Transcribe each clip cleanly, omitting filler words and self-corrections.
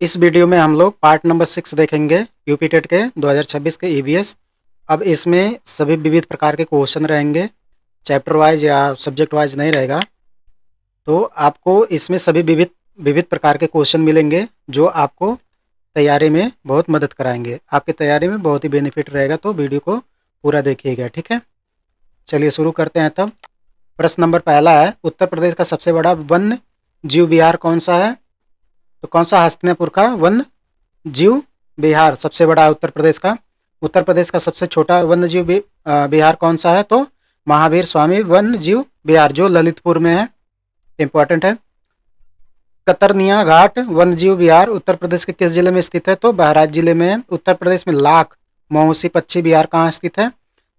इस वीडियो में हम लोग पार्ट नंबर 6 देखेंगे यूपी टेट के 2026 के ईवीएस। अब इसमें सभी विविध प्रकार के क्वेश्चन रहेंगे, चैप्टर वाइज या सब्जेक्ट वाइज नहीं रहेगा। तो आपको इसमें सभी विविध विविध प्रकार के क्वेश्चन मिलेंगे जो आपको तैयारी में बहुत मदद कराएंगे, आपकी तैयारी में बहुत ही बेनिफिट रहेगा। तो वीडियो को पूरा देखिएगा, ठीक है। चलिए शुरू करते हैं तब। प्रश्न नंबर पहला है, उत्तर प्रदेश का सबसे बड़ा वन्य जीव विहार कौन सा है? तो कौन सा हस्तिनापुर का वन्य जीव विहार सबसे बड़ा है उत्तर प्रदेश का? उत्तर प्रदेश का सबसे छोटा वन्य जीव विहार कौन सा है? तो महावीर स्वामी वन्य जीव विहार जो ललितपुर में है, इंपॉर्टेंट है। कतरनिया घाट वन्य जीव विहार उत्तर प्रदेश के किस जिले में स्थित है? तो बहराइच जिले में है। उत्तर प्रदेश में लाख मौसी पक्षी विहार कहाँ स्थित है?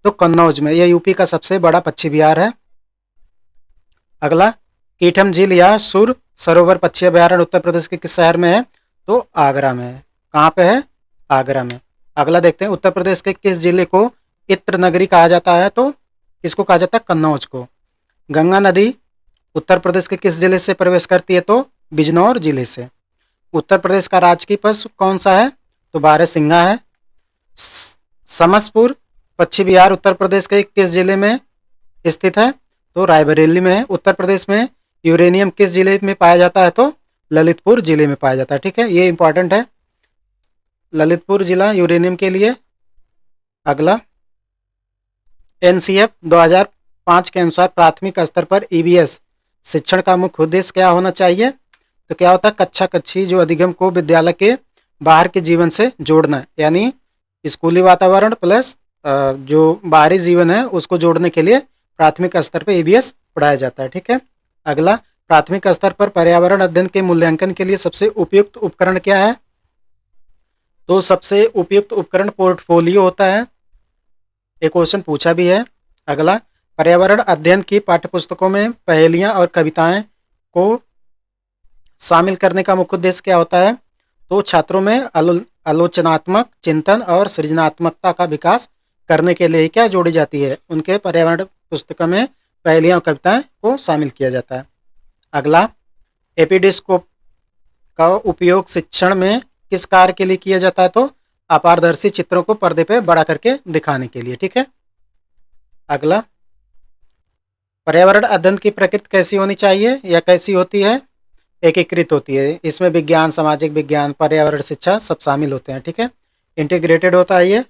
तो कन्नौज में। यह यूपी का सबसे बड़ा पक्षी विहार है। अगला, कीठम झील या सुर सरोवर पक्षी अभयारण्य उत्तर प्रदेश के किस शहर में है? तो आगरा में है। कहाँ पे है? आगरा में। अगला देखते हैं, उत्तर प्रदेश के किस जिले को इत्र नगरी कहा जाता है? तो किसको कहा जाता है? कन्नौज को। गंगा नदी उत्तर प्रदेश के किस जिले से प्रवेश करती है? तो बिजनौर जिले से। उत्तर प्रदेश का राजकीय पशु कौन सा है? तो बारहसिंगा है। समसपुर पक्षी विहार उत्तर प्रदेश के किस जिले में स्थित है? तो रायबरेली में है। उत्तर प्रदेश में यूरेनियम किस जिले में पाया जाता है? तो ललितपुर जिले में पाया जाता है, ठीक है। ये इंपॉर्टेंट है, ललितपुर जिला यूरेनियम के लिए। अगला, एनसीएफ 2005 के अनुसार प्राथमिक स्तर पर ईवीएस शिक्षण का मुख्य उद्देश्य क्या होना चाहिए? तो क्या होता है? कक्षा कक्षी जो अधिगम को विद्यालय के बाहर के जीवन से जोड़ना, यानी स्कूली वातावरण प्लस जो बाहरी जीवन है उसको जोड़ने के लिए प्राथमिक स्तर पर ईवीएस पढ़ाया जाता है, ठीक है। अगला, प्राथमिक स्तर पर पर्यावरण अध्ययन के मूल्यांकन के लिए सबसे उपयुक्त उपकरण क्या है? तो सबसे उपयुक्त उपकरण पोर्टफोलियो होता है। एक क्वेश्चन पूछा भी है। अगला, पर्यावरण अध्ययन की पाठ्यपुस्तकों में पहेलियां और कविताएं को शामिल करने का मुख्य उद्देश्य क्या होता है? तो छात्रों में आलोचनात्मक चिंतन और सृजनात्मकता का विकास करने के लिए क्या जोड़ी जाती है? उनके पर्यावरण पुस्तकों में पहेलियां और कविताएं को शामिल किया जाता है। अगला, एपिडिस्कोप का उपयोग शिक्षण में किस कार्य के लिए किया जाता है? तो अपारदर्शी चित्रों को पर्दे पर बड़ा करके दिखाने के लिए, ठीक है। अगला, पर्यावरण अध्ययन की प्रकृति कैसी होनी चाहिए या कैसी होती है? एकीकृत होती है। इसमें विज्ञान, सामाजिक विज्ञान, पर्यावरण शिक्षा सब शामिल होते हैं, ठीक है। इंटीग्रेटेड होता है ये।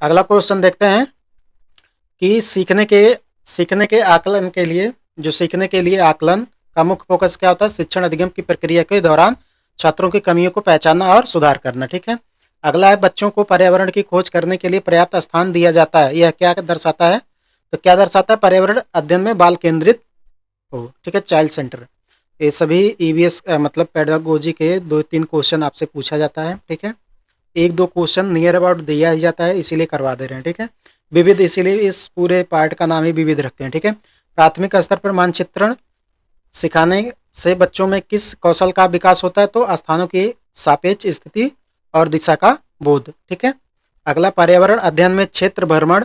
अगला क्वेश्चन देखते हैं कि सीखने के आकलन के लिए, जो सीखने के लिए आकलन का मुख्य फोकस क्या होता है? शिक्षण अधिगम की प्रक्रिया के दौरान छात्रों की कमियों को पहचानना और सुधार करना, ठीक है। अगला है, बच्चों को पर्यावरण की खोज करने के लिए पर्याप्त स्थान दिया जाता है। यह क्या दर्शाता है? तो क्या दर्शाता है? पर्यावरण अध्ययन में बाल केंद्रित हो, ठीक है, चाइल्ड सेंटर। ये सभी ईवीएस मतलब पेडागोजी के 2-3 क्वेश्चन आपसे पूछा जाता है, ठीक है। 1-2 क्वेश्चन नियर अबाउट दिया ही जाता है, इसीलिए करवा दे रहे हैं, ठीक है। विविध, इसीलिए इस पूरे पार्ट का नाम ही विविध रखते हैं, ठीक है। प्राथमिक स्तर पर मानचित्रण सिखाने से बच्चों में किस कौशल का विकास होता है? तो स्थानों की सापेक्ष स्थिति और दिशा का बोध, ठीक है। अगला, पर्यावरण अध्ययन में क्षेत्र भ्रमण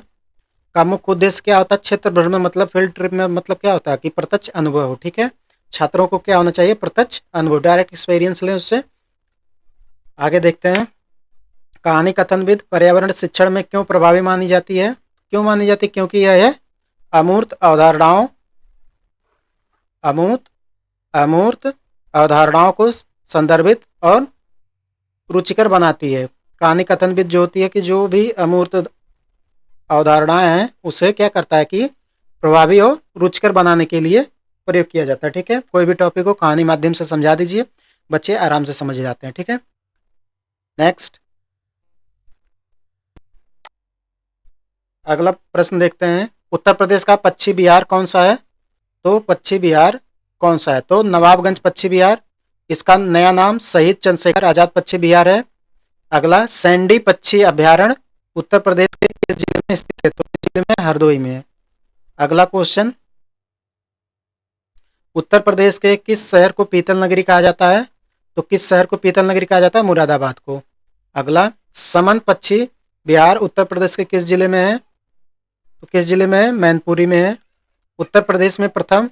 का मुख्य उद्देश्य क्या होता है? क्षेत्र भ्रमण मतलब फील्ड ट्रिप में मतलब क्या होता है कि प्रत्यक्ष अनुभव हो, ठीक है। छात्रों को क्या होना चाहिए? प्रत्यक्ष अनुभव, डायरेक्ट एक्सपीरियंस लें उससे। आगे देखते हैं, कहानी कथनविद पर्यावरण शिक्षण में क्यों प्रभावी मानी जाती है? क्यों मानी जाती है? क्योंकि यह है अमूर्त अवधारणाओं अमूर्त अवधारणाओं को संदर्भित और रुचिकर बनाती है। कहानी कथनविद जो होती है कि जो भी अमूर्त अवधारणाएं हैं उसे क्या करता है कि प्रभावी और रुचिकर बनाने के लिए प्रयोग किया जाता है, ठीक है। कोई भी टॉपिक को कहानी माध्यम से समझा दीजिए, बच्चे आराम से समझ जाते हैं, ठीक है। नेक्स्ट, अगला प्रश्न देखते हैं, उत्तर प्रदेश का पक्षी विहार कौन सा है? तो पक्षी विहार कौन सा है? तो नवाबगंज पक्षी विहार। इसका नया नाम शहीद चंद्रशेखर आजाद पक्षी विहार है। अगला, सैंडी पक्षी अभयारण्य उत्तर प्रदेश के किस जिले में स्थित है? तो किस जिले में? हरदोई में है। अगला क्वेश्चन, उत्तर प्रदेश के किस शहर को पीतल नगरी कहा जाता है? तो किस शहर को पीतल नगरी कहा जाता है? मुरादाबाद को। अगला, समन पक्षी विहार उत्तर प्रदेश के किस जिले में है? तो किस जिले में है? मैनपुरी में है। उत्तर प्रदेश में प्रथम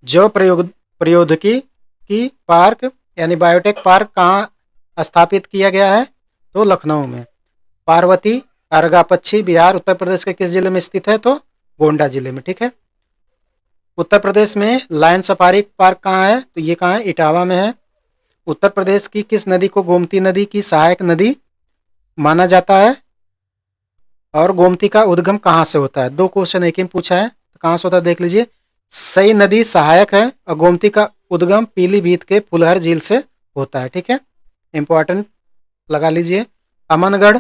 जैव प्रौद्योगिकी की पार्क यानी बायोटेक पार्क कहाँ स्थापित किया गया है? तो लखनऊ में। पार्वती अर्गापच्छी बिहार उत्तर प्रदेश के किस जिले में स्थित है? तो गोंडा जिले में। ठीक है। उत्तर प्रदेश में लायन सफारी पार्क कहाँ है? तो ये कहाँ है? इटावा में है। उत्तर प्रदेश की किस नदी को गोमती नदी की सहायक नदी माना जाता है? और गोमती का उद्गम कहाँ से होता है? दो क्वेश्चन एक ही में पूछा है, तो कहाँ से होता है देख लीजिए। सई नदी सहायक है और गोमती का उद्गम पीलीभीत के फुलहर झील से होता है। ठीक है, इंपॉर्टेंट लगा लीजिए। अमनगढ़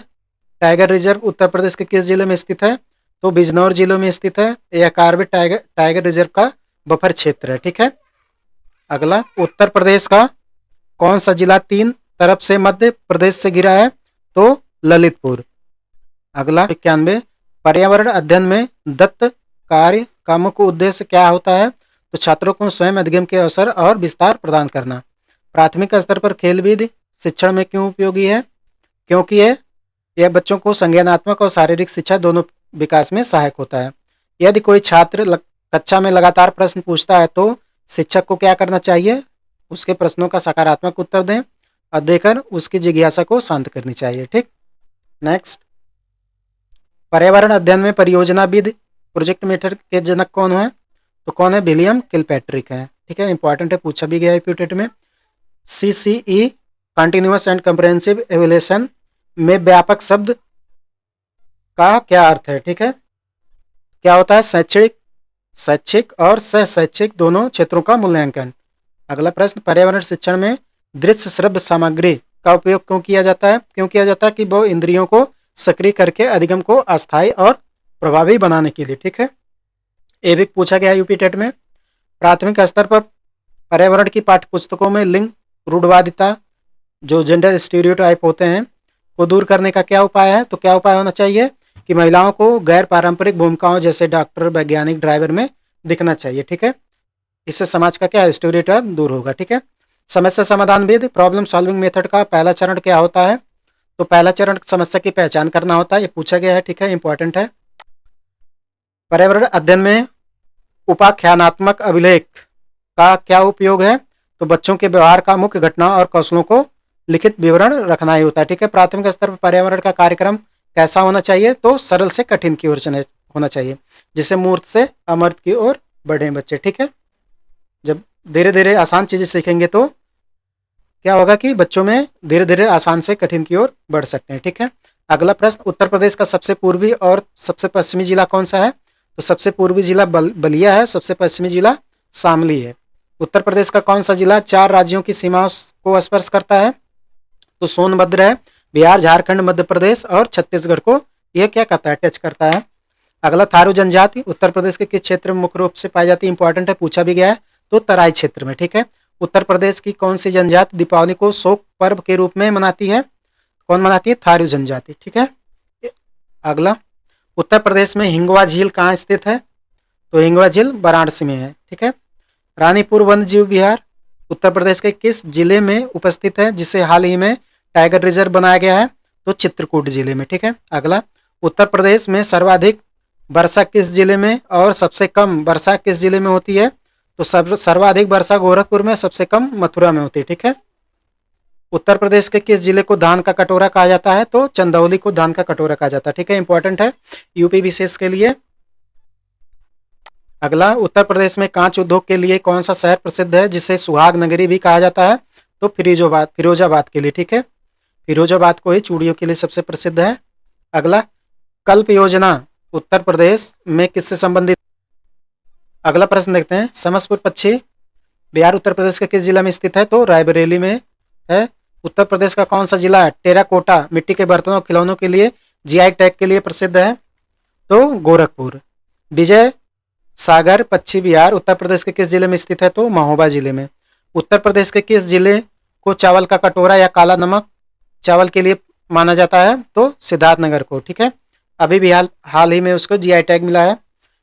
टाइगर रिजर्व उत्तर प्रदेश के किस जिले में स्थित है? तो बिजनौर जिले में स्थित है। यह कार्बेट टाइगर रिजर्व का बफर क्षेत्र है। ठीक है। अगला, उत्तर प्रदेश का कौन सा जिला तीन तरफ से मध्य प्रदेश से घिरा है? तो ललितपुर। अगला 91, पर्यावरण अध्ययन में दत्त कार्य का मुख्य उद्देश्य क्या होता है? तो छात्रों को स्वयं अध्ययन के अवसर और विस्तार प्रदान करना। प्राथमिक स्तर पर खेलविद शिक्षण में क्यों उपयोगी है? क्योंकि यह बच्चों को संज्ञानात्मक और शारीरिक शिक्षा दोनों विकास में सहायक होता है। यदि कोई छात्र कक्षा में लगातार प्रश्न पूछता है तो शिक्षक को क्या करना चाहिए? उसके प्रश्नों का सकारात्मक उत्तर दें और देकर उसकी जिज्ञासा को शांत करनी चाहिए। ठीक। नेक्स्ट, पर्यावरण अध्ययन में परियोजनाविद प्रोजेक्ट मेथड के जनक कौन है? तो कौन है? विलियम किलपैट्रिक है। ठीक है, इंपॉर्टेंट है, पूछा भी गया है प्यूटेट में। CCE continuous and comprehensive evolution में व्यापक शब्द का क्या अर्थ है? ठीक है, क्या होता है? शैक्षिक और सह शैक्षिक दोनों क्षेत्रों का मूल्यांकन। अगला प्रश्न, पर्यावरण शिक्षण में दृश्य श्रव्य सामग्री का उपयोग क्यों किया जाता है? क्यों किया जाता है? कि वो इंद्रियों को सक्रिय करके अधिगम को अस्थायी और प्रभावी बनाने के लिए। ठीक है, ये भी पूछा गया यूपी टेट में। प्राथमिक स्तर पर पर्यावरण की पाठ्य पुस्तकों में लिंग रूढ़वादिता, जो जेंडर स्टीरियोटाइप होते हैं, को दूर करने का क्या उपाय है? तो क्या उपाय होना चाहिए? कि महिलाओं को गैर पारंपरिक भूमिकाओं जैसे डॉक्टर, वैज्ञानिक, ड्राइवर में दिखना चाहिए। ठीक है, इससे समाज का क्या स्टीरियोटाइप दूर होगा। ठीक है, समस्या समाधान विधि प्रॉब्लम सॉल्विंग मेथड का पहला चरण क्या होता है? तो पहला चरण समस्या की पहचान करना होता है, ये पूछा गया है। ठीक है, इंपॉर्टेंट है। पर्यावरण अध्ययन में उपाख्यानात्मक अभिलेख का क्या उपयोग है? तो बच्चों के व्यवहार का मुख्य घटना और कौशलों को लिखित विवरण रखना ही होता है। ठीक है, प्राथमिक स्तर पर पर्यावरण का कार्यक्रम कैसा होना चाहिए? तो सरल से कठिन की ओर होना चाहिए, जिससे मूर्त से अमर्त की ओर बढ़े बच्चे। ठीक है, जब धीरे धीरे आसान चीजें सीखेंगे तो क्या होगा कि बच्चों में धीरे धीरे आसान से कठिन की ओर बढ़ सकते हैं। ठीक है, अगला प्रश्न, उत्तर प्रदेश का सबसे पूर्वी और सबसे पश्चिमी जिला कौन सा है? तो सबसे पूर्वी जिला बलिया है, सबसे पश्चिमी जिला शामली है। उत्तर प्रदेश का कौन सा जिला 4 राज्यों की सीमाओं को स्पर्श करता है? तो सोनभद्र है। बिहार, झारखंड, मध्य प्रदेश और छत्तीसगढ़ को यह क्या करता है? टच करता है। अगला, थारू जनजाति उत्तर प्रदेश के किस क्षेत्र में मुख्य रूप से पाई जाती है? इंपॉर्टेंट है, पूछा भी गया है। तो तराई क्षेत्र में। ठीक है, उत्तर प्रदेश की कौन सी जनजाति दीपावली को शोक पर्व के रूप में मनाती है? कौन मनाती है? थारू जनजाति। ठीक है, अगला, उत्तर प्रदेश में हिंगवा झील कहाँ स्थित है? तो हिंगवा झील वाराणसी में है। ठीक है, रानीपुर वन्य जीव विहार उत्तर प्रदेश के किस जिले में उपस्थित है, जिसे हाल ही में टाइगर रिजर्व बनाया गया है? तो चित्रकूट जिले में। ठीक है, अगला, उत्तर प्रदेश में सर्वाधिक वर्षा किस जिले में और सबसे कम वर्षा किस जिले में होती है? तो सर्वाधिक वर्षा गोरखपुर में, सबसे कम मथुरा में होती है। ठीक है, उत्तर प्रदेश के किस जिले को धान का कटोरा कहा जाता है? तो चंदौली को धान का कटोरा कहा जाता है। ठीक है, इंपॉर्टेंट है यूपी विशेष के लिए। अगला, उत्तर प्रदेश में कांच उद्योग के लिए कौन सा शहर प्रसिद्ध है, जिसे सुहाग नगरी भी कहा जाता है? तो फिरोजाबाद के लिए। ठीक है, फिरोजाबाद को ही चूड़ियों के लिए सबसे प्रसिद्ध है। अगला, कल्प योजना उत्तर प्रदेश में किससे संबंधित? अगला प्रश्न देखते हैं, समसपुर पक्षी बिहार उत्तर प्रदेश के किस जिला में स्थित है? तो रायबरेली में है। उत्तर प्रदेश का कौन सा जिला टेराकोटा मिट्टी के बर्तनों और खिलौनों के लिए जीआई टैग के लिए प्रसिद्ध है? तो गोरखपुर। विजय सागर पश्चिमी बिहार उत्तर प्रदेश के किस जिले में स्थित है? तो महोबा जिले में। उत्तर प्रदेश के किस जिले को चावल का कटोरा या काला नमक चावल के लिए माना जाता है? तो सिद्धार्थनगर को। ठीक है, अभी भी हाल ही में उसको जीआई टैग मिला है।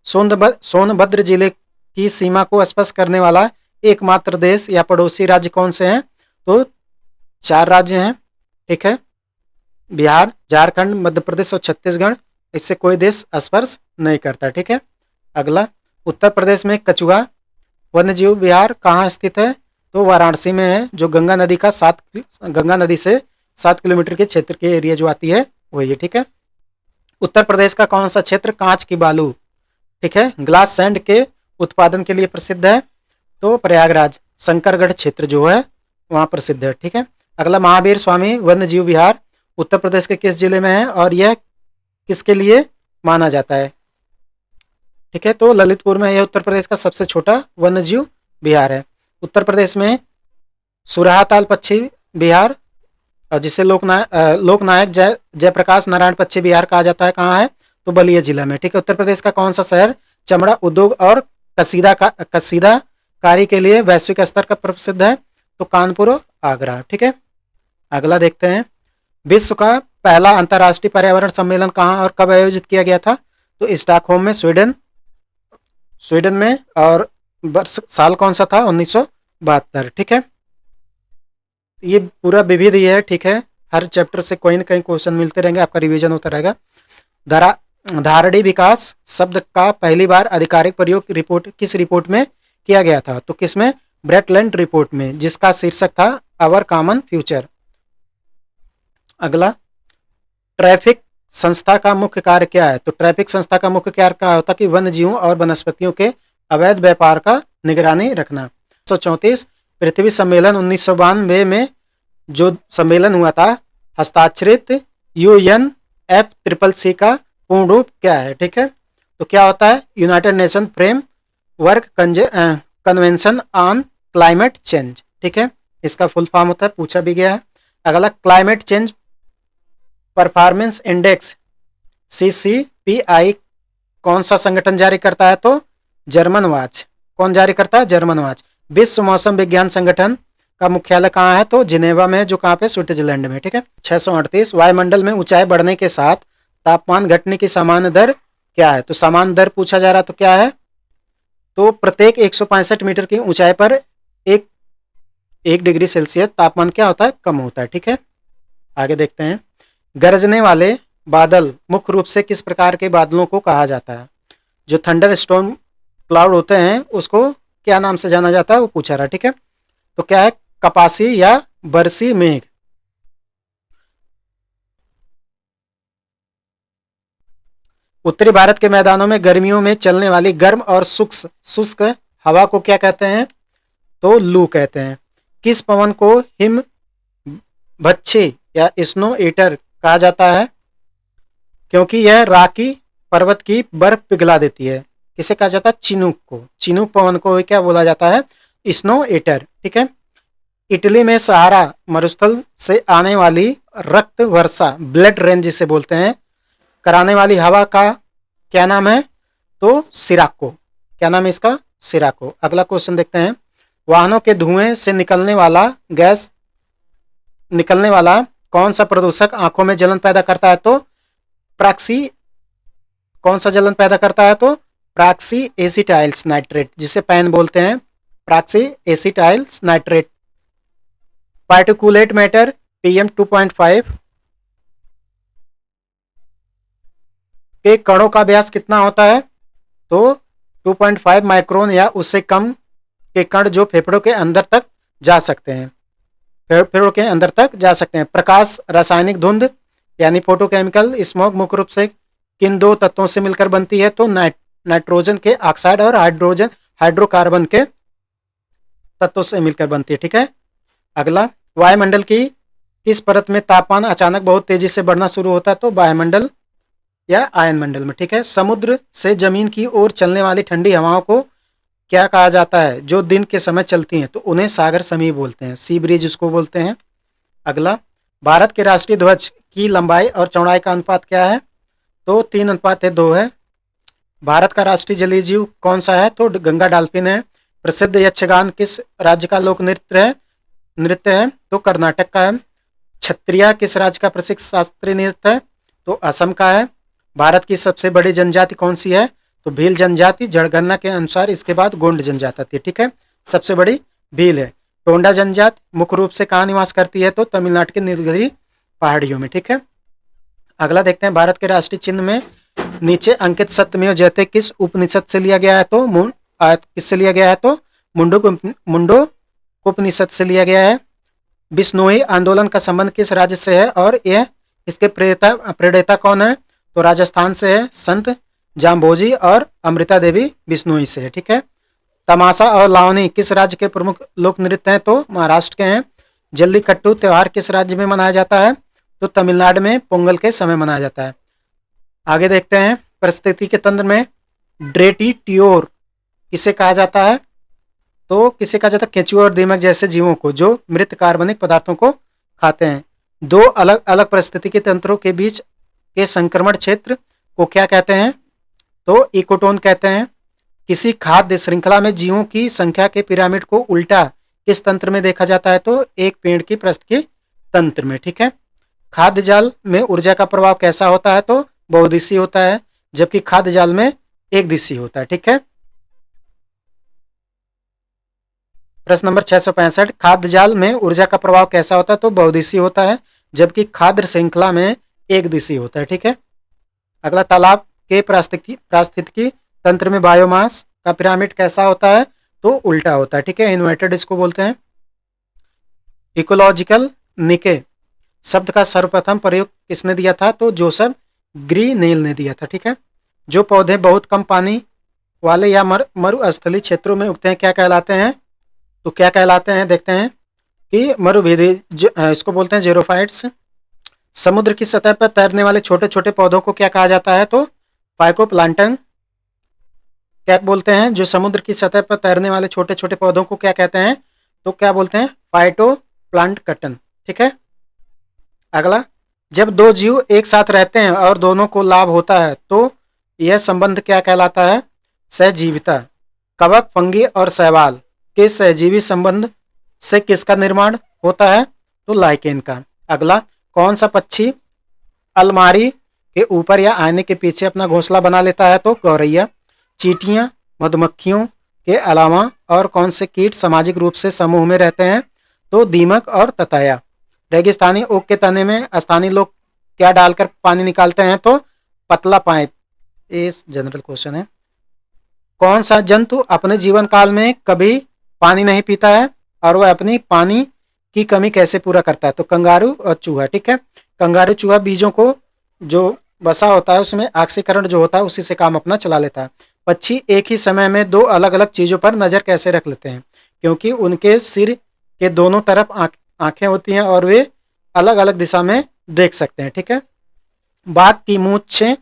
सोनभद्र जिले की सीमा को स्पर्श करने वाला एकमात्र देश या पड़ोसी राज्य कौन से हैं? तो 4 राज्य हैं। ठीक है, बिहार, झारखंड, मध्य प्रदेश और छत्तीसगढ़। इससे कोई देश स्पर्श नहीं करता। ठीक है, अगला, उत्तर प्रदेश में कछुआ वन्यजीव विहार कहाँ स्थित है? तो वाराणसी में है, जो गंगा नदी से किलोमीटर के क्षेत्र के एरिया जो आती है वो ये, ठीक है। उत्तर प्रदेश का कौन सा क्षेत्र कांच की बालू, ठीक है, ग्लास सैंड के उत्पादन के लिए प्रसिद्ध है? तो प्रयागराज, शंकरगढ़ क्षेत्र जो है वहाँ प्रसिद्ध है, ठीक है। अगला, महावीर स्वामी वन्य जीव विहार उत्तर प्रदेश के किस जिले में है और यह किसके लिए माना जाता है? ठीक है, तो ललितपुर में यह उत्तर प्रदेश का सबसे छोटा वन्य जीव विहार है। उत्तर प्रदेश में सुराहाताल पक्षी विहार, जिसे लोकनायक जयप्रकाश नारायण पक्षी विहार कहा जाता है, कहाँ है? तो बलिया जिला में, ठीक है। उत्तर प्रदेश का कौन सा शहर चमड़ा उद्योग और कसीदाकारी के लिए वैश्विक स्तर का प्रसिद्ध है? तो कानपुर और आगरा, ठीक है। अगला देखते हैं, विश्व का पहला अंतर्राष्ट्रीय पर्यावरण सम्मेलन कहाँ और कब आयोजित किया गया था? तो स्टॉकहोम में, स्वीडन में, और साल कौन सा था? 1972, ठीक है। ये पूरा विविध ये है, ठीक है। हर चैप्टर से कोई ना कोई क्वेश्चन मिलते रहेंगे, आपका रिवीजन होता रहेगा। धारणी विकास शब्द का पहली बार आधिकारिक प्रयोग किस रिपोर्ट में किया गया था? तो किसमें? ब्रेटलैंड रिपोर्ट में, जिसका शीर्षक था आवर कॉमन फ्यूचर। अगला, ट्रैफिक संस्था का मुख्य कार्य क्या है? तो ट्रैफिक संस्था का मुख्य कार्य क्या होता है? कि वन्य जीवों और वनस्पतियों के अवैध व्यापार का निगरानी रखना। 134 पृथ्वी सम्मेलन 1992 में जो सम्मेलन हुआ था, हस्ताक्षरित UNFCCC का पूर्ण रूप क्या है? ठीक है, तो क्या होता है? United nation frame work convention on climate change, ठीक है। इसका फुल फॉर्म होता है, पूछा भी गया है। अगला, climate change performance index CCPI कौन सा संगठन जारी करता है? तो जर्मन वॉच। कौन जारी करता है? German watch. विश्व मौसम विज्ञान संगठन का मुख्यालय कहाँ है? तो जिनेवा में, जो कहाँ पे? स्विट्जरलैंड में, ठीक है। 638 वायुमंडल में ऊंचाई बढ़ने के साथ तापमान घटने की सामान्य दर क्या है? तो सामान्य दर पूछा जा रहा, तो क्या है? तो प्रत्येक 165 मीटर की ऊंचाई पर एक डिग्री सेल्सियस तापमान क्या होता है? कम होता है, ठीक है। आगे देखते हैं, गरजने वाले बादल मुख्य रूप से किस प्रकार के बादलों को कहा जाता है? जो थंडर स्टॉर्म क्लाउड होते हैं उसको क्या नाम से जाना जाता है, वो पूछा रहा, ठीक है। तो क्या है? कपासी या बरसी मेघ। उत्तरी भारत के मैदानों में गर्मियों में चलने वाली गर्म और शुष्क हवा को क्या कहते हैं? तो लू कहते हैं। किस पवन को हिम भच्छी या स्नो ईटर कहा जाता है? क्योंकि यह राकी पर्वत की बर्फ पिघला देती है। किसे कहा जाता है? चिनूक को। चिनूक पवन को क्या बोला जाता है? स्नो ईटर, ठीक है। इटली में सहारा मरुस्थल से आने वाली रक्त वर्षा, ब्लड रेन जिसे बोलते हैं, कराने वाली हवा का क्या नाम है? तो सिराको। क्या नाम है इसका? सिराको। अगला क्वेश्चन देखते हैं, वाहनों के धुएं से निकलने वाला कौन सा प्रदूषक आंखों में जलन पैदा करता है? तो कौन सा जलन पैदा करता है? तो प्रॉक्सी एसिटाइल्स नाइट्रेट, जिसे पैन बोलते हैं, proxy acetyls nitrate. Particulate matter PM 2.5 के कणों का व्यास कितना होता है? तो 2.5 माइक्रोन या उससे कम के कण जो फेफड़ों के अंदर तक जा सकते हैं, प्रकाश रासायनिक धुंध यानी फोटोकेमिकल स्मोक मुख्य रूप से किन दो तत्वों से मिलकर बनती है? तो नाइट्रोजन के ऑक्साइड और हाइड्रोकार्बन के तत्वों से मिलकर बनती है, ठीक है। अगला, वायुमंडल की किस परत में तापमान अचानक बहुत तेजी से बढ़ना शुरू होता है? तो वायुमंडल या आयनमंडल में, ठीक है। समुद्र से जमीन की ओर चलने वाली ठंडी हवाओं को क्या कहा जाता है जो दिन के समय चलती हैं? तो उन्हें सागर समीप बोलते हैं, सी ब्रिज उसको बोलते हैं। अगला, भारत के राष्ट्रीय ध्वज की लंबाई और चौड़ाई का अनुपात क्या है? तो 3:2 है। भारत का राष्ट्रीय जलीय जीव कौन सा है? तो गंगा डॉल्फिन है। प्रसिद्ध यक्षगान किस राज्य का लोक नृत्य है? तो कर्नाटक का है। क्षत्रिया किस राज्य का प्रसिद्ध शास्त्रीय नृत्य है? तो असम का है। भारत की सबसे बड़ी जनजाति कौन सी है? तो भील जनजाति। जनगणना के अनुसार इसके बाद गोंड जनजाति आती है, ठीक है। सबसे बड़ी भील है। टोंडा जनजाति मुख्य रूप से कहाँ निवास करती है? तो तमिलनाडु के नीलगिरी पहाड़ियों में, ठीक है। अगला देखते हैं, भारत के राष्ट्रीय चिन्ह में नीचे अंकित सत्यमेव जयते किस उपनिषद से लिया गया है? तो किससे लिया गया है? तो मुंडो उपनिषद से लिया गया है। बिश्नोई आंदोलन का संबंध किस राज्य से है और यह इसके प्रेरणा कौन है? तो राजस्थान से है, संत जाम्बोजी और अमृता देवी बिश्नोई से है। ठीक है। तमाशा और लावनी किस राज्य के प्रमुख लोक नृत्य हैं? तो महाराष्ट्र के हैं। जल्लीकट्टू त्योहार किस राज्य में मनाया जाता है? तो तमिलनाडु में पोंगल के समय मनाया जाता है। आगे देखते हैं, परिस्थिति के तंत्र में ड्रेटिट्योर किसे कहा जाता है? तो किसे कहा जाता है? केंचुआ और दीमक जैसे जीवों को जो मृत कार्बनिक पदार्थों को खाते हैं। दो अलग अलग परिस्थितिकी तंत्रों के बीच के संक्रमण क्षेत्र को क्या कहते हैं? तो इकोटोन कहते हैं। किसी खाद्य श्रृंखला में जीवों की संख्या के पिरामिड को उल्टा किस तंत्र में देखा जाता है? तो एक पेड़ की परिस्थितिकी तंत्र में। ठीक है। खाद्य जाल में ऊर्जा का प्रभाव कैसा होता है? तो बहुदिशीय होता है, जबकि खाद्य जाल में एक दिशीय होता है। ठीक है। प्रश्न नंबर 665, खाद्य जाल में ऊर्जा का प्रभाव कैसा होता है? तो बहुदिशीय होता है, जबकि खाद्य श्रृंखला में एक दिशीय होता है। ठीक है। अगला, तालाब के पारिस्थितिकी तंत्र में बायोमास का पिरामिड कैसा होता है? तो उल्टा होता है। ठीक है। इन्वर्टेड इसको बोलते हैं। इकोलॉजिकल निके शब्द का सर्वप्रथम प्रयोग किसने दिया था? तो जोसेफ ग्रीनेल ने दिया था। ठीक है। जो पौधे बहुत कम पानी वाले या मरुस्थलीय क्षेत्रों में उगते हैं क्या कहलाते हैं? तो क्या कहलाते हैं? देखते हैं कि मरुभेदी इसको बोलते हैं जेरोफाइट्स। समुद्र की सतह पर तैरने वाले छोटे छोटे पौधों को क्या कहा जाता है? तो फाइकोप्लांटन क्या बोलते हैं? जो समुद्र की सतह पर तैरने वाले छोटे छोटे पौधों को क्या कहते हैं? तो क्या बोलते हैं? फाइटोप्लांटन। ठीक है। अगला, जब दो जीव एक साथ रहते हैं और दोनों को लाभ होता है तो यह संबंध क्या कहलाता है? सहजीविता। कवक, फंगी और शैवाल के सहजीवी संबंध से किसका निर्माण होता है? तो लाइकेन का। अगला, कौन सा पक्षी अलमारी के ऊपर या आईने के पीछे अपना घोंसला बना लेता है? तो गौरैया। चींटियां, मधुमक्खियों के अलावा और कौन से कीट सामाजिक रूप से समूह में रहते हैं? तो दीमक और ततैया। रेगिस्तानी ओक के तने में स्थानीय लोग क्या डालकर पानी निकालते हैं? तो पतला पाइप। ये जनरल क्वेश्चन है। कौन सा जंतु अपने जीवन काल में कभी पानी नहीं पीता है और वह अपनी पानी की कमी कैसे पूरा करता है? तो कंगारू और चूहा। ठीक है। कंगारू चूहा बीजों को जो बसा होता है उसमें ऑक्सीकरण जो होता है उसी से काम अपना चला लेता है। पक्षी एक ही समय में दो अलग अलग चीजों पर नजर कैसे रख लेते हैं? क्योंकि उनके सिर के दोनों तरफ आंखें होती हैं और वे अलग अलग दिशा में देख सकते हैं। ठीक है। बाघ की मूंछें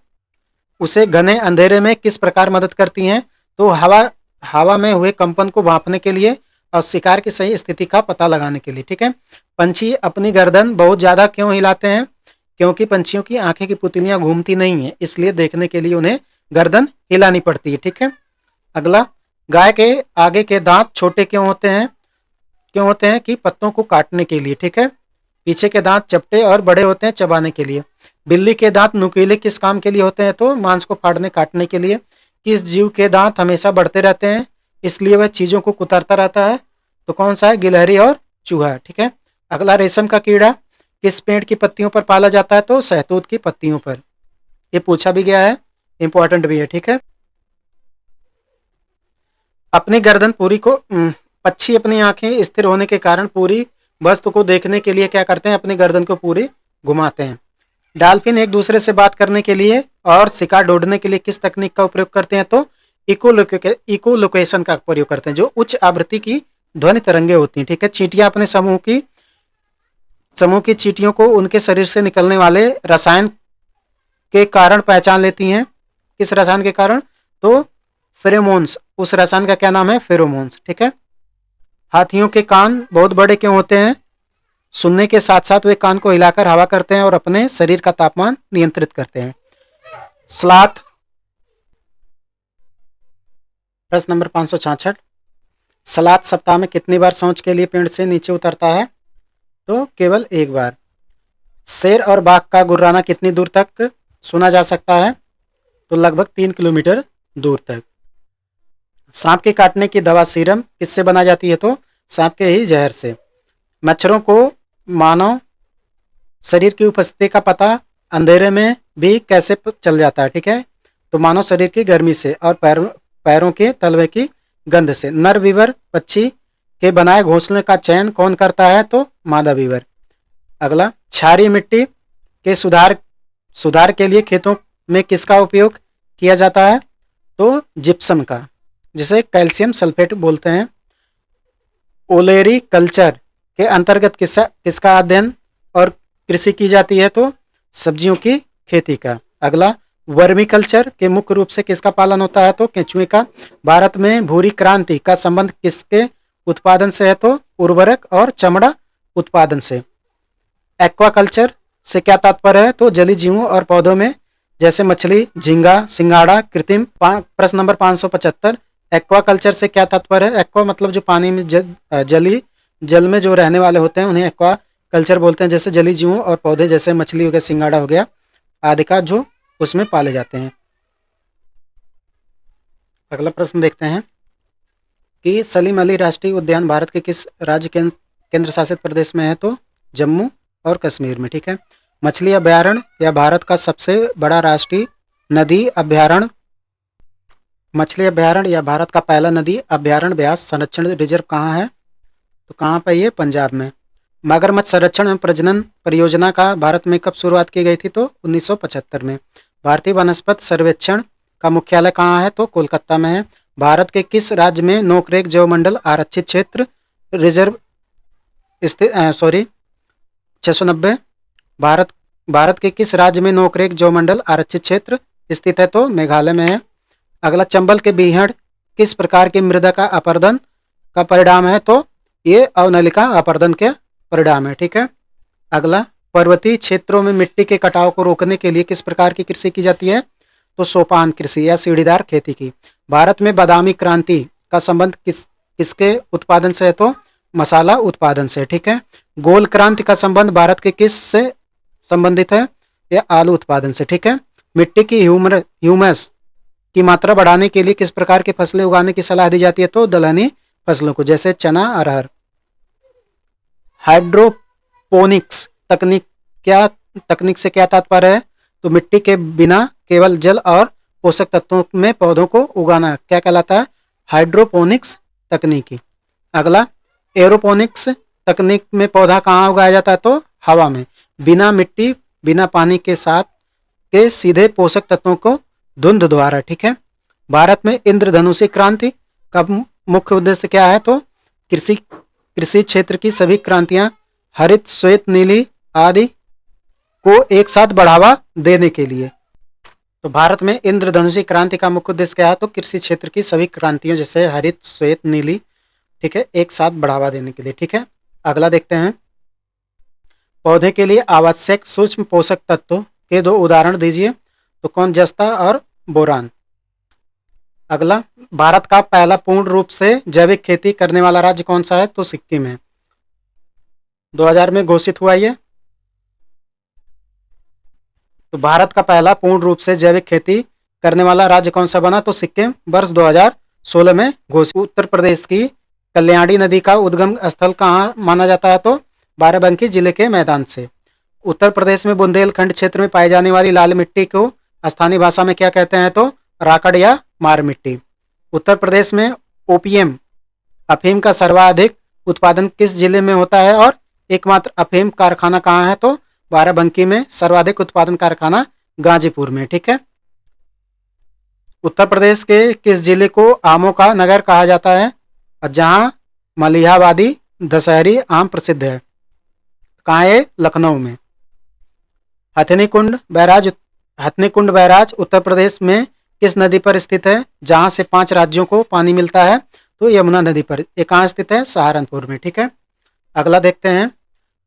उसे घने अंधेरे में किस प्रकार मदद करती हैं? तो हवा में हुए कंपन को भांपने के लिए और शिकार की सही स्थिति का पता लगाने के लिए। ठीक है। पंछी अपनी गर्दन बहुत ज्यादा क्यों हिलाते हैं? क्योंकि पंछियों की आंखें की पुतलियां घूमती नहीं है, इसलिए देखने के लिए उन्हें गर्दन हिलानी पड़ती है। ठीक है। अगला, गाय के आगे के दांत छोटे क्यों होते हैं? क्यों होते हैं? कि पत्तों को काटने के लिए। ठीक है। पीछे के दांत चपटे और बड़े होते हैं चबाने के लिए। बिल्ली के दांत नुकीले किस काम के लिए होते हैं? तो मांस को फाड़ने काटने के लिए। किस जीव के दांत हमेशा बढ़ते रहते हैं? इसलिए वह चीजों को कुतरता रहता है। तो कौन सा है? गिलहरी और चूहा। ठीक है। अगला, रेशम का कीड़ा किस पेड़ की पत्तियों पर पाला जाता है? तो सहतूत की पत्तियों पर। ये पूछा भी गया है, इंपॉर्टेंट भी है। ठीक है। अपनी गर्दन पूरी को पक्षी अपनी आंखें स्थिर होने के कारण पूरी वस्तु को देखने के लिए क्या करते हैं? अपनी गर्दन को पूरी घुमाते हैं। डॉल्फिन एक दूसरे से बात करने के लिए और शिकार ढूंढने के लिए किस तकनीक का उपयोग करते हैं? तो इकोलोकेशन का प्रयोग करते हैं, जो उच्च आवृत्ति की ध्वनि तरंगे होती हैं। ठीक है। चींटियां अपने समूह की चींटियों को उनके शरीर से निकलने वाले रसायन के कारण पहचान लेती हैं। किस रसायन के कारण? तो फेरोमोन्स। उस रसायन का क्या नाम है? फेरोमोन्स। ठीक है। हाथियों के कान बहुत बड़े क्यों होते हैं? सुनने के साथ साथ वे कान को हिलाकर हवा करते हैं और अपने शरीर का तापमान नियंत्रित करते हैं। स्लॉथ। प्रश्न नंबर 566, स्लॉथ सप्ताह में कितनी बार शौच के लिए पेड़ से नीचे उतरता है? तो केवल एक बार। शेर और बाघ का गुर्राना कितनी दूर तक सुना जा सकता है? तो लगभग 3 किलोमीटर दूर तक। सांप के काटने की दवा सीरम किससे बना जाती है? तो सांप के ही जहर से। मच्छरों को मानव शरीर की उपस्थिति का पता अंधेरे में भी कैसे चल जाता है? ठीक है। तो मानव शरीर की गर्मी से और पैरों के तलवे की गंध से। नर विवर पक्षी के बनाए घोंसले का चयन कौन करता है? तो मादा बीवर। अगला, क्षारीय मिट्टी के सुधार के लिए खेतों में किसका उपयोग किया जाता है? तो जिप्सम का, जिसे कैल्शियम सल्फेट बोलते हैं। ओलेरी कल्चर के अंतर्गत किसका अध्ययन और कृषि की जाती है? तो सब्जियों की खेती का। अगला, वर्मी कल्चर के मुख्य रूप से किसका पालन होता है? तो केंचुए का। भारत में भूरी क्रांति का संबंध किसके उत्पादन से है? तो उर्वरक और चमड़ा उत्पादन से। एक्वाकल्चर से क्या तात्पर्य है? तो जलीय जीवों और पौधों में जैसे मछली, झींगा, सिंघाड़ा कृत्रिम। प्रश्न नंबर 575, एक्वाकल्चर से क्या तात्पर्य है? एक्वा मतलब जो पानी में जल में जो रहने वाले होते हैं उन्हें एक्वा कल्चर बोलते हैं, जैसे जलीय जीवों और पौधे जैसे मछली हो गया, सिंघाड़ा हो गया आदि का जो उसमें पाले जाते हैं। अगला प्रश्न देखते हैं कि सलीम अली राष्ट्रीय उद्यान भारत के किस राज्य केंद्र शासित प्रदेश में है? तो जम्मू और कश्मीर में। ठीक है। मछली अभयारण्य या भारत का सबसे बड़ा राष्ट्रीय नदी अभयारण्य, मछली अभयारण्य या भारत का पहला नदी अभयारण्य ब्यास संरक्षण रिजर्व कहाँ है? तो कहाँ पर? ये पंजाब में। मगरमच्छ संरक्षण एवं प्रजनन परियोजना का भारत में कब शुरुआत की गई थी? तो 1975 में। भारतीय वनस्पति सर्वेक्षण का मुख्यालय कहाँ है? तो कोलकाता में है। भारत के किस राज्य में नोकरेक जैवमंडल आरक्षित क्षेत्र रिजर्व स्थित 690। भारत के किस राज्य में नोकरेक जैवमंडल आरक्षित क्षेत्र स्थित है? तो मेघालय में है। अगला, चंबल के बीहड़ किस प्रकार की मृदा का अपरदन का परिणाम है? तो ये अवनलिका अपरदन के परिणाम है। ठीक है। अगला, पर्वतीय क्षेत्रों में मिट्टी के कटाव को रोकने के लिए किस प्रकार की कृषि की जाती है? तो सोपान कृषि या सीढ़ीदार खेती की। भारत में बादामी क्रांति का संबंध किसके उत्पादन से है? तो मसाला उत्पादन से। ठीक है। गोल क्रांति का संबंध भारत के किस से संबंधित है? या आलू उत्पादन से। ठीक है। मिट्टी की ह्यूमस की मात्रा बढ़ाने के लिए किस प्रकार की फसलें उगाने की सलाह दी जाती है? तो दलहनी फसलों को, जैसे चना, अरहर। हाइड्रोपोनिक्स तकनीक से क्या तात्पर्य है? तो मिट्टी के बिना केवल जल और पोषक तत्वों में पौधों को उगाना क्या कहलाता है? हाइड्रोपोनिक्स तकनीकी। अगला, एरोपोनिक्स तकनीक में पौधा कहाँ उगाया जाता है? तो हवा में, बिना मिट्टी बिना पानी के साथ के सीधे पोषक तत्वों को धुंध द्वारा। ठीक है। भारत में इंद्रधनुषी क्रांति का मुख्य उद्देश्य क्या है? तो कृषि क्षेत्र की सभी क्रांतियां हरित, श्वेत, नीली आदि को एक साथ बढ़ावा देने के लिए। तो भारत में इंद्रधनुषी क्रांति का मुख्य उद्देश्य क्या है? तो कृषि क्षेत्र की सभी क्रांतियों जैसे हरित, श्वेत, नीली, ठीक है, एक साथ बढ़ावा देने के लिए। ठीक है। अगला देखते हैं, पौधे के लिए आवश्यक सूक्ष्म पोषक तत्व के 2 उदाहरण दीजिए। तो कौन? जस्ता और बोरान। अगला, भारत का पहला पूर्ण रूप से जैविक खेती करने वाला राज्य कौन सा है? तो सिक्किम है। 2000 में घोषित हुआ ये। तो भारत का पहला पूर्ण रूप से जैविक खेती करने वाला राज्य कौन सा बना? तो सिक्किम वर्ष 2016 में घोषित। उत्तर प्रदेश की कल्याणी नदी का उद्गम स्थल कहाँ माना जाता है? तो बाराबंकी जिले के मैदान से। उत्तर प्रदेश में बुंदेलखंड क्षेत्र में पाई जाने वाली लाल मिट्टी को स्थानीय भाषा में क्या कहते हैं? तो राकड़ या मार मिट्टी। उत्तर प्रदेश में ओपीएम अफीम का सर्वाधिक उत्पादन किस जिले में होता है और एकमात्र अफीम कारखाना कहाँ है? तो बाराबंकी में। सर्वाधिक उत्पादन कारखाना गाजीपुर में। ठीक है। उत्तर प्रदेश के किस जिले को आमों का नगर कहा जाता है? जहां मलिहाबादी दशहरी आम प्रसिद्ध है। कहाँ है? लखनऊ में। हथनी कुंड बैराज उत्तर प्रदेश में किस नदी पर स्थित है जहां से 5 राज्यों को पानी मिलता है? तो यमुना नदी पर। ये कहाँ स्थित है? सहारनपुर में। ठीक है। अगला देखते हैं,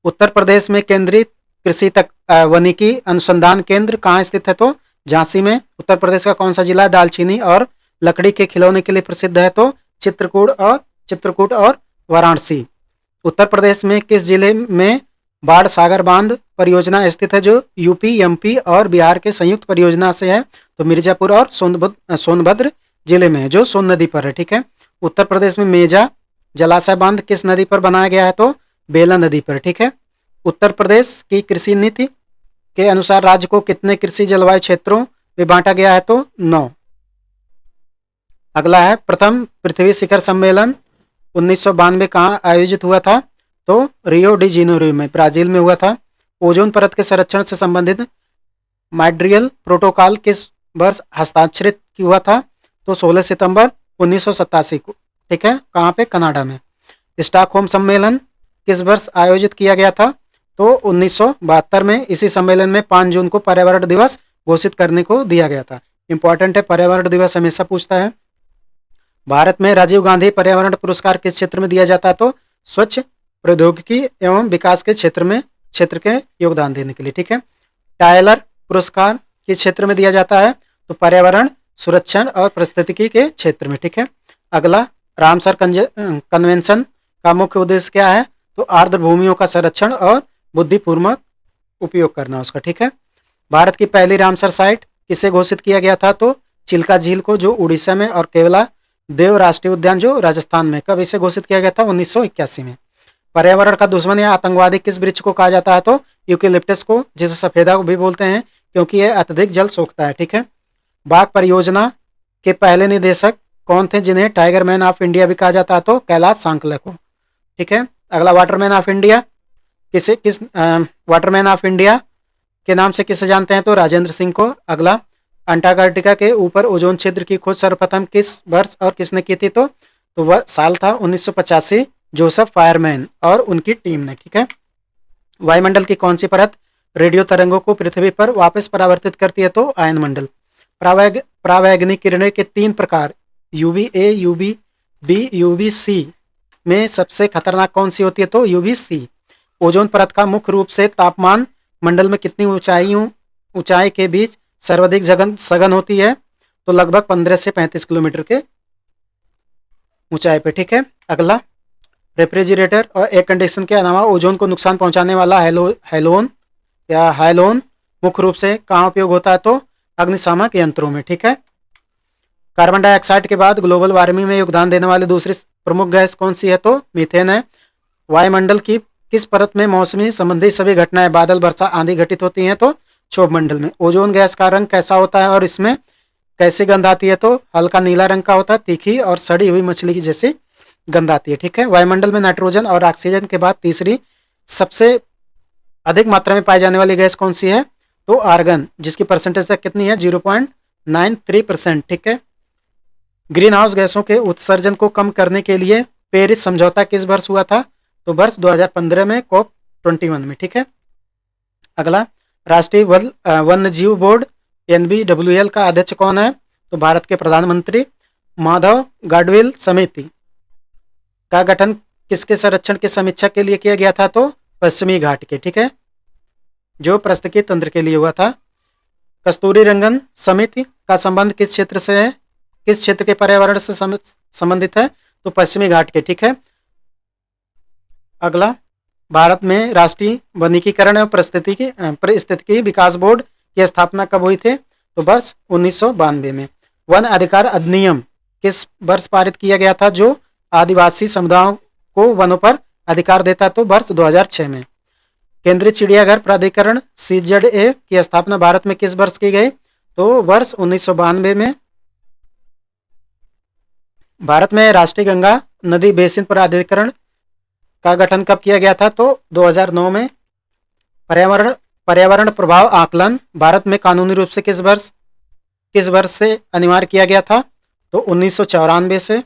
उत्तर प्रदेश में केंद्रीय कृषि वानिकी अनुसंधान केंद्र कहाँ स्थित है? तो झांसी में। उत्तर प्रदेश का कौन सा जिला दालचीनी और लकड़ी के खिलौने के लिए प्रसिद्ध है? तो चित्रकूट और वाराणसी। उत्तर प्रदेश में किस जिले में बाढ़ सागर बांध परियोजना स्थित है जो यूपी, एमपी और बिहार के संयुक्त परियोजना से है? तो मिर्जापुर और सोनभद्र जिले में है, जो सोन नदी पर है। ठीक है। उत्तर प्रदेश में मेजा जलाशय बांध किस नदी पर बनाया गया है? तो बेला नदी पर। ठीक है। उत्तर प्रदेश की कृषि नीति के अनुसार राज्य को कितने कृषि जलवायु क्षेत्रों में बांटा गया है? तो 9। अगला है, प्रथम पृथ्वी शिखर सम्मेलन 1992 कहाँ आयोजित हुआ था? तो रियो डी जेनेरो में ब्राजील में हुआ था। ओजोन परत के संरक्षण से संबंधित मॉन्ट्रियल प्रोटोकॉल किस वर्ष हस्ताक्षरित हुआ था? तो 16 सितंबर 1987 को। ठीक है, कहाँ पे? कनाडा में। स्टॉकहोम सम्मेलन किस वर्ष आयोजित किया गया था? तो 1972 में। इसी सम्मेलन में 5 जून को पर्यावरण दिवस घोषित करने को दिया गया था। इंपॉर्टेंट है, पर्यावरण दिवस हमेशा पूछता है। भारत में राजीव गांधी पर्यावरण पुरस्कार किस क्षेत्र में दिया जाता है? तो स्वच्छ प्रौद्योगिकी एवं विकास के क्षेत्र के योगदान देने के लिए। ठीक है। टायलर पुरस्कार किस क्षेत्र में दिया जाता है? तो पर्यावरण सुरक्षण और पारिस्थितिकी के क्षेत्र में। ठीक है। अगला, रामसर कन्वेंशन का मुख्य उद्देश्य क्या है? तो आर्द्र भूमियों का संरक्षण और बुद्धिपूर्वक उपयोग करना उसका। ठीक है। भारत की पहली रामसर साइट किसे घोषित किया गया था? तो चिल्का झील को, जो उड़ीसा में, और केवला देव राष्ट्रीय उद्यान जो राजस्थान में। कब इसे घोषित किया गया था? 1981 में। पर्यावरण का दुश्मन या आतंकवादी किस वृक्ष को कहा जाता है? तो यूकेलिप्टस को, जिसे सफेदा को भी बोलते हैं, क्योंकि यह अत्यधिक जल सोखता है। ठीक है। बाघ परियोजना के पहले निदेशक कौन थे, जिन्हें टाइगर मैन ऑफ इंडिया भी कहा जाता है? तो कैलाश सांकले को। ठीक है। अगला, Waterman of India Waterman of India के नाम से किसे जानते हैं? तो राजेंद्र सिंह को। अगला, अंटार्कटिका के ऊपर ओजोन क्षेत्र की खोज सर्वप्रथम किस वर्ष और किसने की थी? तो वह साल था 1985, जोसेफ फायरमैन और उनकी टीम ने। ठीक है। वायुमंडल की कौन सी परत रेडियो तरंगों को पृथ्वी पर वापस परावर्तित करती है? तो आयनमंडल। परावैंगनी किरणें के 3 प्रकार UVA, UVB, UVC में सबसे खतरनाक कौन सी होती है? तो UVC। ओजोन परत का मुख्य रूप से तापमान मंडल में कितनी ऊंचाई के बीच सर्वाधिक सघन होती है? तो लगभग 15 से 35 किलोमीटर के ऊंचाई पे। ठीक है। अगला, रेफ्रिजरेटर और एयर कंडीशन के अलावा ओजोन को नुकसान पहुंचाने वाला हाइलोन मुख्य रूप से कहाँ उपयोग होता है? तो अग्निशामक यंत्रों में। ठीक है। कार्बन डाइऑक्साइड के बाद ग्लोबल वार्मिंग में योगदान देने वाली दूसरी प्रमुख गैस कौन सी है? तो मीथेन है। वायुमंडल की किस परत में मौसमी संबंधी सभी घटनाएं, बादल, वर्षा, आंधी घटित होती हैं? तो क्षोभ मंडल में। ओजोन गैस का रंग कैसा होता है और इसमें कैसी गंध आती है? तो हल्का नीला रंग का होता है, तीखी और सड़ी हुई मछली की जैसी गंध आती है। ठीक है। वायुमंडल में नाइट्रोजन और ऑक्सीजन के बाद तीसरी सबसे अधिक मात्रा में पाई जाने वाली गैस कौन सी है? तो आर्गन, जिसकी परसेंटेज तक कितनी है? 0.93%। ठीक है। ग्रीन हाउस गैसों के उत्सर्जन को कम करने के लिए पेरिस समझौता किस वर्ष हुआ था? तो वर्ष 2015 में, COP21 में। ठीक है। अगला, राष्ट्रीय वन्य जीव बोर्ड NBWL का अध्यक्ष कौन है? तो भारत के प्रधानमंत्री। माधव गाडविल समिति का गठन किसके संरक्षण की समीक्षा के लिए किया गया था? तो पश्चिमी घाट के। ठीक है, जो पारिस्थितिकी तंत्र के लिए हुआ था। कस्तूरी रंगन समिति का संबंध किस क्षेत्र से है? किस क्षेत्र के पर्यावरण से संबंधित है? तो पश्चिमी घाट के। ठीक है। अगला, भारत में राष्ट्रीय वनीकरण एवं पारिस्थितिकी विकास बोर्ड की स्थापना कब हुई थी? तो वर्ष 1992 में। वन अधिकार अधिनियम किस वर्ष पारित किया गया था, जो आदिवासी समुदायों को वनों पर अधिकार देता? तो वर्ष 2006 में। केंद्रीय चिड़ियाघर प्राधिकरण CZA की स्थापना भारत में किस वर्ष की गई? तो वर्ष 1992 में। भारत में राष्ट्रीय गंगा नदी बेसिन प्राधिकरण का गठन कब किया गया था? तो 2009 में। पर्यावरण प्रभाव आकलन भारत में कानूनी रूप से किस वर्ष से अनिवार्य किया गया था? तो 1994 से।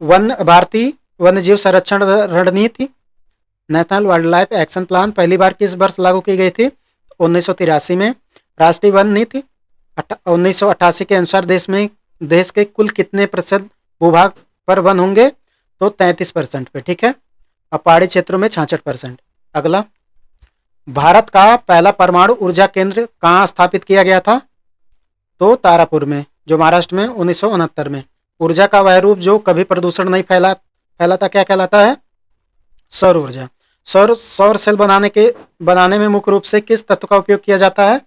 भारतीय वन्यजीव संरक्षण रणनीति national wild life action plan पहली बार किस वर्ष लागू की गई थी? 1983 में। राष्ट्रीय वन नीति 1988 के अनुसार देश के कुल कितने प्रतिशत भूभाग पर वन होंगे? तो 33% पे। ठीक है। और पहाड़ी क्षेत्रों में 66%। अगला, भारत का पहला परमाणु ऊर्जा केंद्र कहाँ स्थापित किया गया था? तो तारापुर में, जो महाराष्ट्र में, 1969 में। ऊर्जा का वह रूप जो कभी प्रदूषण नहीं फैलाता क्या कहलाता है? सौर ऊर्जा। सौर सेल बनाने में मुख्य रूप से किस तत्व का उपयोग किया जाता है?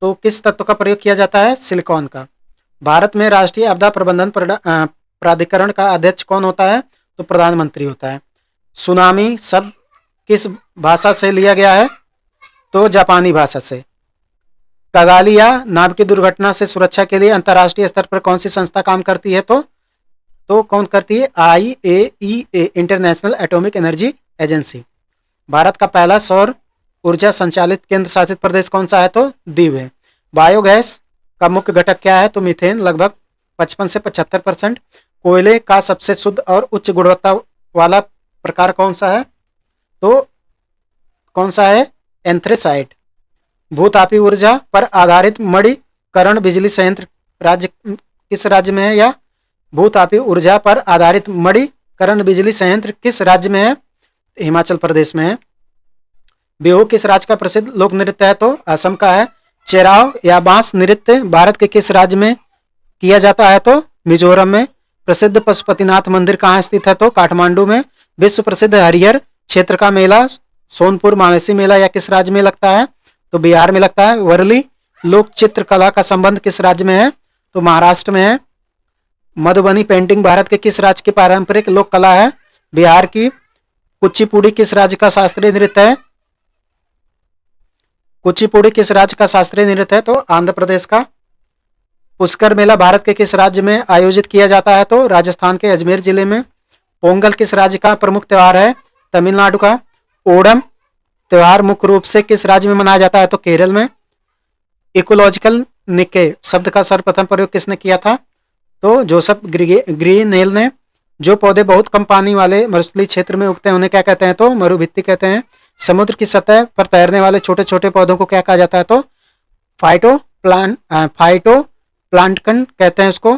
तो किस तत्व का प्रयोग किया जाता है? सिलिकॉन का। भारत में राष्ट्रीय आपदा प्रबंधन प्राधिकरण का अध्यक्ष कौन होता है? तो प्रधानमंत्री होता है। सुनामी शब्द किस भाषा से लिया गया है? तो जापानी भाषा से। कगाली या नाव की दुर्घटना से सुरक्षा के लिए अंतर्राष्ट्रीय स्तर पर कौन सी संस्था काम करती है? तो तो कौन करती है? IAEA, international atomic energy agency. Bharat का पहला सौर ऊर्जा संचालित केंद्र शासित प्रदेश कौन सा है? तो दीव है। बायोगैस का मुख्य घटक क्या है? तो मीथेन, लगभग 55 से 75%। कोयले का सबसे शुद्ध और उच्च गुणवत्ता वाला प्रकार कौन सा है? तो कौन सा है? एंथ्रेसाइट। भूतापी ऊर्जा पर आधारित मणिकरण बिजली संयंत्र राज्य किस राज्य में है? या भूतापी ऊर्जा पर आधारित मणिकरण बिजली संयंत्र किस राज्य में है? हिमाचल प्रदेश में है। बिहू किस राज्य का प्रसिद्ध लोक नृत्य है? तो असम का है। चेराव या बांस नृत्य भारत के किस राज्य में किया जाता है? तो मिजोरम में। प्रसिद्ध पशुपतिनाथ मंदिर कहाँ स्थित है? तो काठमांडू में। विश्व प्रसिद्ध हरिहर क्षेत्र का मेला सोनपुर मावेशी मेला या किस राज्य में लगता है? तो बिहार में लगता है। वर्ली लोक चित्रकला का संबंध किस राज्य में है? तो महाराष्ट्र में है। मधुबनी पेंटिंग भारत के किस राज्य की पारंपरिक लोक कला है? बिहार की। कुचिपुड़ी किस राज्य का शास्त्रीय नृत्य है? कुचिपुड़ी किस राज्य का शास्त्रीय नृत्य है? तो आंध्र प्रदेश का। पुष्कर मेला भारत के किस राज्य में आयोजित किया जाता है? तो राजस्थान के अजमेर जिले में। पोंगल किस राज्य का प्रमुख त्योहार है? तमिलनाडु का। ओणम त्योहार मुख्य रूप से किस राज्य में मनाया जाता है? तो केरल में। इकोलॉजिकल निके शब्द का सर्वप्रथम प्रयोग किसने किया था? तो जोसेफ ग्रीनेल ने। जो पौधे बहुत कम पानी वाले मरुस्थलीय क्षेत्र में उगते हैं उन्हें क्या कहते हैं? तो मरुभित्ति कहते हैं। समुद्र की सतह पर तैरने वाले छोटे छोटे पौधों को क्या कहा जाता है? तो फाइटो प्लांटन कहते हैं उसको।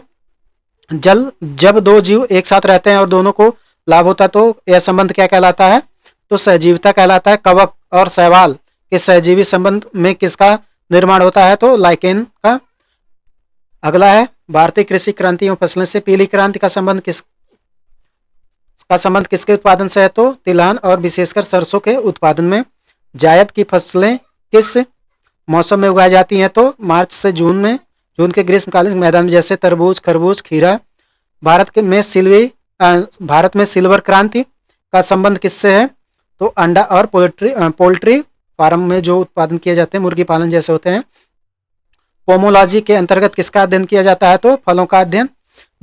जब दो जीव एक साथ रहते हैं और दोनों को लाभ होता है तो यह संबंध क्या कहलाता है? तो सहजीविता कहलाता है। कवक और शैवाल के सहजीवी संबंध में किसका निर्माण होता है? तो लाइकेन का। अगला है भारतीय कृषि क्रांति एवं फसलें से पीली क्रांति का संबंध किसके उत्पादन से है? तो तिलहन और विशेषकर सरसों के उत्पादन में। जायद की फसलें किस मौसम में उगाई जाती हैं? तो मार्च से जून में। जून के ग्रीष्मकालीन मैदान में जैसे तरबूज, खरबूज, खीरा। भारत में सिल्वर क्रांति का संबंध किससे है? तो अंडा और पोल्ट्री फार्म में जो उत्पादन किए जाते हैं मुर्गी पालन जैसे होते हैं। पोमोलॉजी के अंतर्गत किसका अध्ययन किया जाता है? तो फलों का अध्ययन।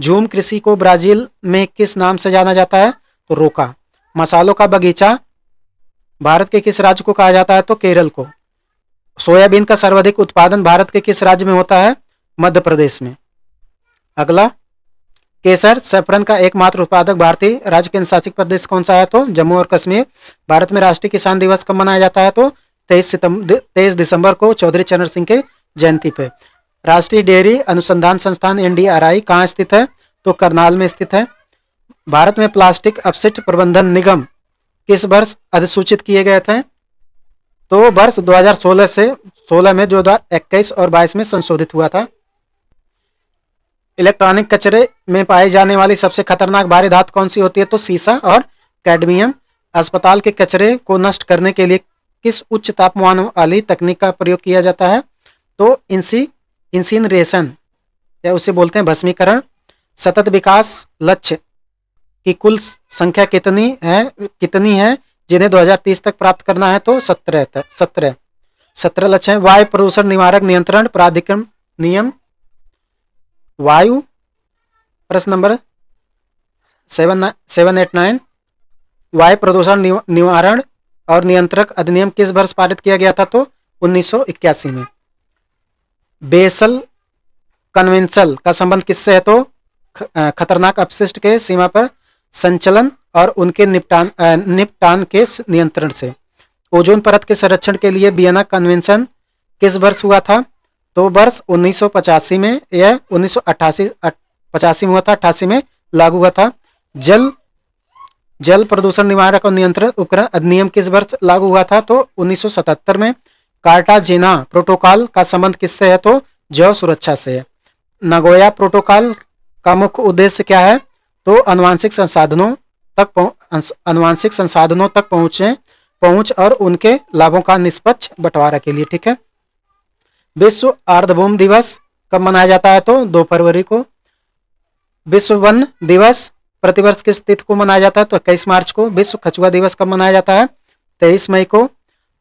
झूम कृषि को ब्राजील में किस नाम से जाना जाता है? तो रोका। मसालों का बगीचा भारत के किस राज्य को कहा जाता है? तो केरल को। सोयाबीन का सर्वाधिक उत्पादन भारत के किस राज्य में होता है? मध्य प्रदेश में। अगला केसर सैफरन का एकमात्र उत्पादक भारतीय राज्य केंद्र शासित प्रदेश कौन सा है? तो जम्मू और कश्मीर। भारत में राष्ट्रीय किसान दिवस कब मनाया जाता है? तो 23 दिसंबर को चौधरी चरण सिंह के जयंती पे। राष्ट्रीय डेयरी अनुसंधान संस्थान NDRI कहाँ स्थित है? तो करनाल में स्थित है। भारत में प्लास्टिक अपशिष्ट प्रबंधन निगम किस वर्ष अधिसूचित किए गए थे? तो वर्ष 2016 में 2021 और 22 में संशोधित हुआ था। इलेक्ट्रॉनिक कचरे में पाई जाने वाली सबसे खतरनाक भारी धातु कौन सी होती है? तो सीसा और कैडमियम। अस्पताल के कचरे को नष्ट करने के लिए किस उच्च तापमान वाली तकनीक का प्रयोग किया जाता है? तो इंसिनरेशन या उसे बोलते हैं भस्मीकरण। सतत विकास लक्ष्य की कुल संख्या कितनी है जिन्हें 2030 तक प्राप्त करना है? तो 17 लक्ष्य हैं। वायु प्रदूषण निवारक नियंत्रण प्राधिकरण नियम वायु प्रश्न नंबर 789 वायु प्रदूषण निवारण और नियंत्रक अधिनियम किस वर्ष पारित किया गया था? तो 1981 में। बेसल कन्वेंशन का संबंध किससे है? तो खतरनाक अपशिष्ट के सीमा पर संचलन और उनके निपटान के नियंत्रण से। ओजोन परत के संरक्षण के लिए वियना कन्वेंशन किस वर्ष हुआ था? तो वर्ष 1985 में या 1985 में हुआ था, 88 में लागू हुआ था। जल प्रदूषण निवारक और नियंत्रण उपकरण अधिनियम किस वर्ष लागू हुआ था? तो 1977 में। कार्टाजेना प्रोटोकॉल का संबंध किससे है? तो जैव सुरक्षा से है। नगोया प्रोटोकॉल का मुख्य उद्देश्य क्या है? तो अनुवांशिक संसाधनों तक पहुंच और उनके लाभों का निष्पक्ष बंटवारा के लिए। ठीक है। विश्व आर्द्रभूमि दिवस कब मनाया जाता है? तो 2 फरवरी को। विश्व वन दिवस प्रतिवर्ष किस तिथि को मनाया जाता है? तो 21 मार्च को। विश्व कछुआ दिवस कब मनाया जाता है? 23 मई को।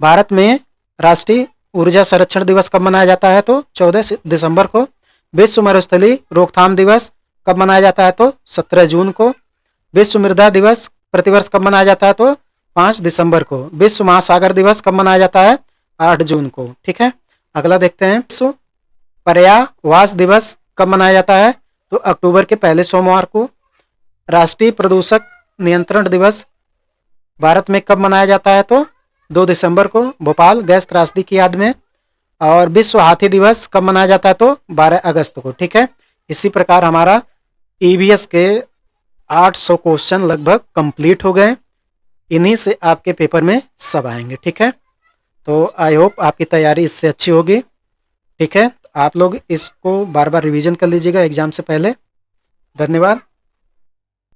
भारत में राष्ट्रीय ऊर्जा संरक्षण दिवस कब मनाया जाता है? तो 14 दिसंबर को। विश्व मरुस्थलीय रोकथाम दिवस कब मनाया जाता है? तो 17 जून को। विश्व मृदा दिवस प्रतिवर्ष कब मनाया जाता है? तो 5 दिसंबर को। विश्व महासागर दिवस कब मनाया जाता है? 8 जून को। ठीक है, अगला देखते हैं। विश्व पर्यावरण दिवस कब मनाया जाता है? तो अक्टूबर के पहले सोमवार को। राष्ट्रीय प्रदूषक नियंत्रण दिवस भारत में कब मनाया जाता है? तो 2 दिसंबर को, भोपाल गैस त्रासदी की याद में। और विश्व हाथी दिवस कब मनाया जाता है? तो 12 अगस्त को। ठीक है, इसी प्रकार हमारा ईवीएस के 800 क्वेश्चन लगभग कंप्लीट हो गए। इन्हीं से आपके पेपर में सब आएंगे। ठीक है, तो आई होप आपकी तैयारी इससे अच्छी होगी। ठीक है, आप लोग इसको बार बार रिवीजन कर लीजिएगा एग्जाम से पहले। धन्यवाद।